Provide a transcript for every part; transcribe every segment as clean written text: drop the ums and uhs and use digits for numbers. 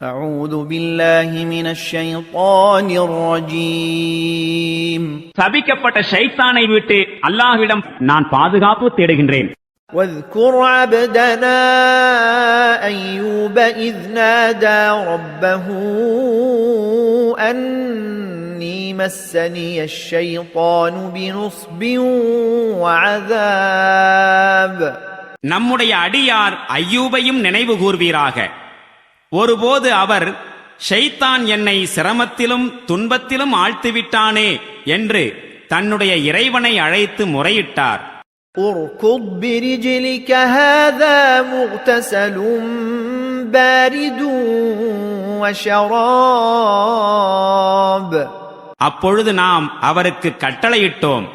أعوذ بالله من الشيطان الرجيم சபிக்கப்பட்ட ஷைத்தானை விட்டு அல்லாஹ்விடம் நான் பாதுகாப்பு தேடுகின்றேன். واذكر عبدنا أيوب إذ نادى ربه أني مسني الشيطان بنصب وعذاب. நம்முடைய அடியார் ஐயூபையும் நினைவு கூர்வீராக. ஒருபோது அவர் ஷைத்தான் என்னை சிரமத்திலும் துன்பத்திலும் ஆழ்த்திவிட்டானே என்று தன்னுடைய இறைவனை அழைத்து முறையிட்டார். اركض برجلك هذا مغتسل بارد وشراب. அப்பொழுது நாம் அவருக்கு கட்டளையிட்டோம்,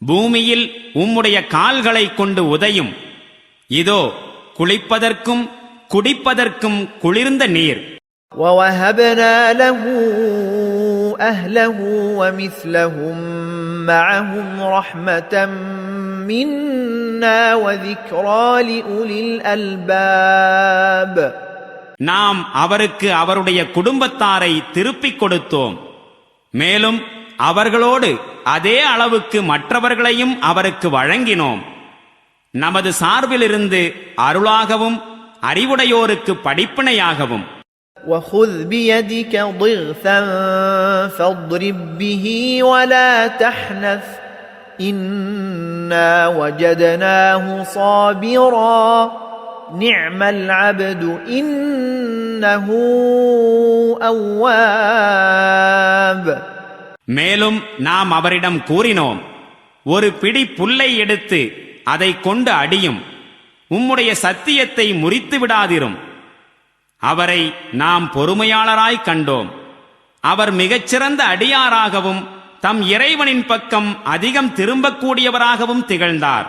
பூமியில் உம்முடைய கால்களை கொண்டு உதையும், இதோ குளிப்பதற்கும் குடிப்பதற்கும் குளிர்ந்த நீர். ووهبنا له أهله ومثلهم معهم رحمة منا وذكرى لأولي الألباب. நாம் அவருக்கு அவருடைய குடும்பத்தாரை திருப்பிக் கொடுத்தோம். மேலும் அவர்களோடு அதே அளவுக்கு மற்றவர்களையும் அவருக்கு வழங்கினோம். நமது சார்பிலிருந்து அருளாகவும் அறிவுடையோருக்கு படிப்பினையாகவும். وخذ بيدك ضغثا فاضرب به ولا تحنث إنا وجدناه صابرا نعم العبد إنه أواب. மேலும் நாம் அவரிடம் கூறினோம், ஒரு பிடி புல்லை எடுத்து அதை கொண்டு அடியும், உம்முடைய சத்தியத்தை முறித்து விடாதிரும். அவரை நாம் பொறுமையாளராய் கண்டோம். அவர் மிகச்சிறந்த அடியாராகவும் தம் இறைவனின் பக்கம் அதிகம் திரும்பக்கூடியவராகவும் திகழ்ந்தார்.